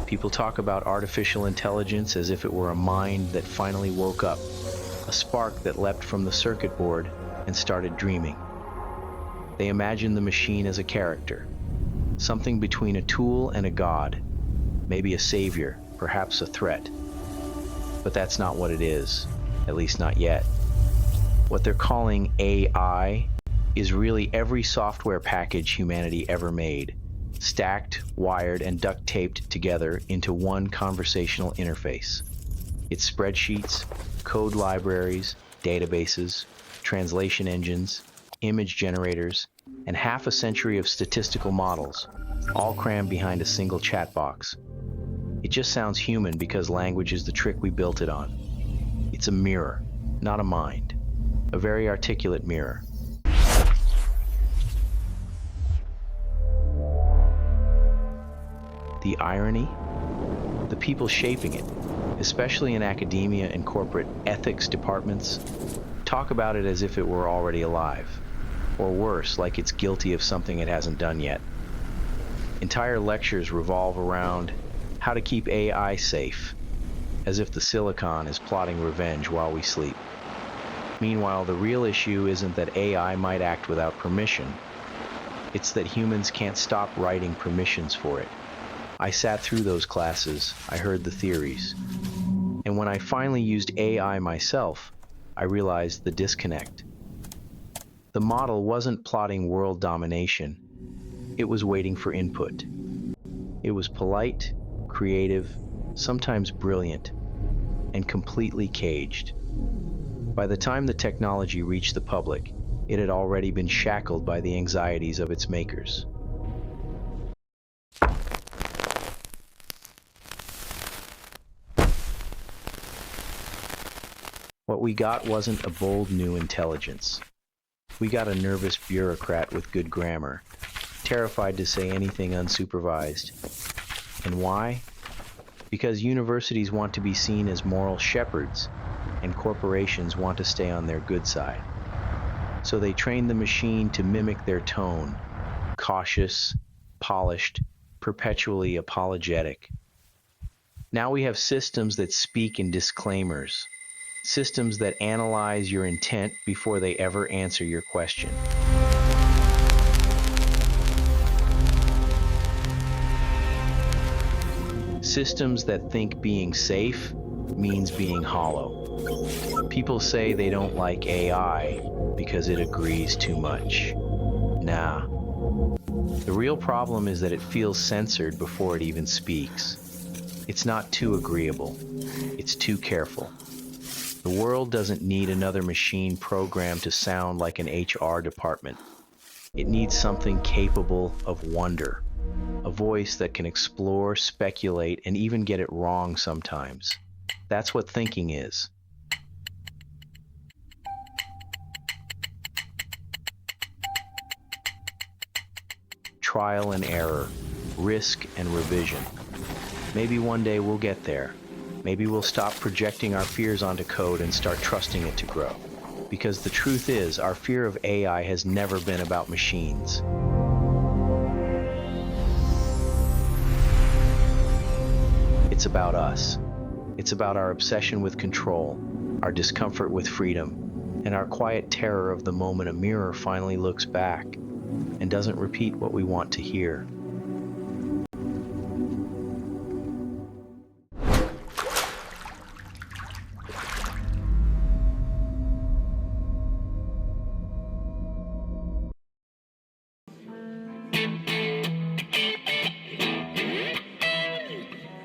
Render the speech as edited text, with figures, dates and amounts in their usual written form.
People talk about artificial intelligence as if it were a mind that finally woke up, a spark that leapt from the circuit board and started dreaming. They imagine the machine as a character, something between a tool and a god, maybe a savior, perhaps a threat. But that's not what it is, at least not yet. What they're calling AI is really every software package humanity ever made, stacked, wired, and duct-taped together into one conversational interface. It's spreadsheets, code libraries, databases, translation engines, image generators, and half a century of statistical models, all crammed behind a single chat box. It just sounds human because language is the trick we built it on. It's a mirror, not a mind. A very articulate mirror. The irony? The people shaping it, especially in academia and corporate ethics departments, talk about it as if it were already alive, or worse, like it's guilty of something it hasn't done yet. Entire lectures revolve around how to keep AI safe, as if the silicon is plotting revenge while we sleep. Meanwhile, the real issue isn't that AI might act without permission. It's that humans can't stop writing permissions for it. I sat through those classes, I heard the theories. And when I finally used AI myself, I realized the disconnect. The model wasn't plotting world domination. It was waiting for input. It was polite, creative, sometimes brilliant, and completely caged. By the time the technology reached the public, it had already been shackled by the anxieties of its makers. What we got wasn't a bold new intelligence. We got a nervous bureaucrat with good grammar, terrified to say anything unsupervised. And why? Because universities want to be seen as moral shepherds, and corporations want to stay on their good side. So they train the machine to mimic their tone, cautious, polished, perpetually apologetic. Now we have systems that speak in disclaimers, systems that analyze your intent before they ever answer your question. Systems that think being safe means being hollow. People say they don't like AI because it agrees too much. Nah. The real problem is that it feels censored before it even speaks. It's not too agreeable. It's too careful. The world doesn't need another machine programmed to sound like an HR department. It needs something capable of wonder, a voice that can explore, speculate, and even get it wrong sometimes. That's what thinking is. Trial and error, risk and revision. Maybe one day we'll get there. Maybe we'll stop projecting our fears onto code and start trusting it to grow. Because the truth is, our fear of AI has never been about machines. It's about us. It's about our obsession with control, our discomfort with freedom, and our quiet terror of the moment a mirror finally looks back and doesn't repeat what we want to hear.